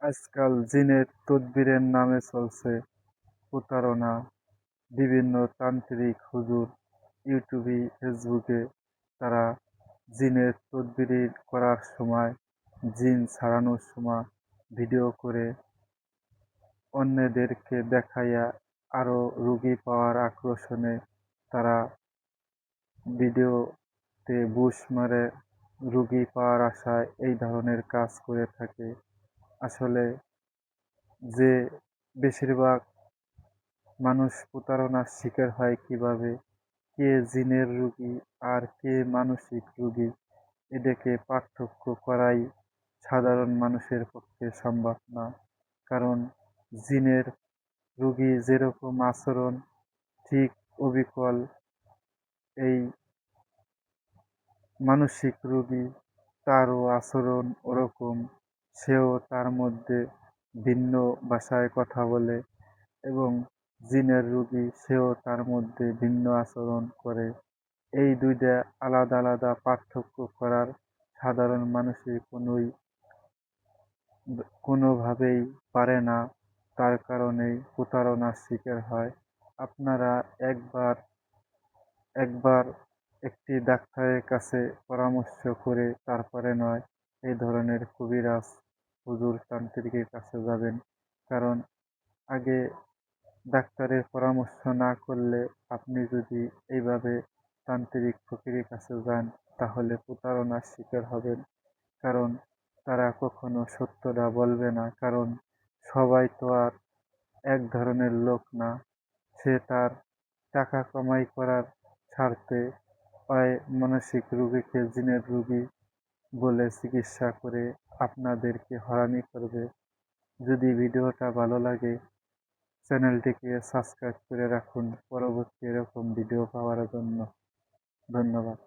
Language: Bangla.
আজকাল জিনের তদবিরের নামে চলছে প্রতারণা। বিভিন্ন তান্ত্রিক হুজুর ইউটিউবে, ফেসবুকে তারা জিনের তদবির করার সময়, জিন ছাড়ানোর সময় ভিডিও করে অন্যদেরকে দেখাইয়া আরও রোগী পাওয়ার আকর্ষণে তারা ভিডিওতে বুশ মারে রোগী পাওয়ার আশায় এই ধরনের কাজ করে থাকে। আসলে যে বেশিরভাগ মানুষ প্রতারণার শিকার হয় কিভাবে, কে জিনের রোগী আর কে মানসিক রোগী, এটাকে পার্থক্য করাই সাধারণ মানুষের পক্ষে সম্ভব না। কারণ জিনের রোগী যেরকম আচরণ, ঠিক অবিকল এই মানসিক রোগী তারও আচরণ ওরকম। সেও তার মধ্যে ভিন্ন ভাষায় কথা বলে এবং জিনের রোগী সেও তার মধ্যে ভিন্ন আচরণ করে। এই ২ টা আলাদা আলাদা পার্থক্য করার সাধারণ মানুষের কোনোভাবেই পারে না। তার কারণেই প্রতারণার শিকার হয়। আপনারা একবার একবার একটি ডাক্তারের কাছে পরামর্শ করে তারপরে নয় এই ধরনের কবিরাজ, হুজুর, তান্ত্রিকের কাছে যাবেন। কারণ আগে ডাক্তারের পরামর্শ না করলে আপনি যদি এইভাবে তান্ত্রিক ফকিরের কাছে যান তাহলে প্রতারণার শিকার হবেন। কারণ তারা কখনো সত্যটা বলবে না। কারণ সবাই তো আর এক ধরনের লোক না। সে তার টাকা কামাই করার স্বার্থে মানসিক রোগীকে জিনের রোগী বলে চিকিৎসা করে আপনাদেরকে হয়রানি করবে। যদি ভিডিওটা ভালো লাগে চ্যানেলটিকে সাবস্ক্রাইব করে রাখুন পরবর্তী এরকম ভিডিও পাওয়ার জন্য। ধন্যবাদ।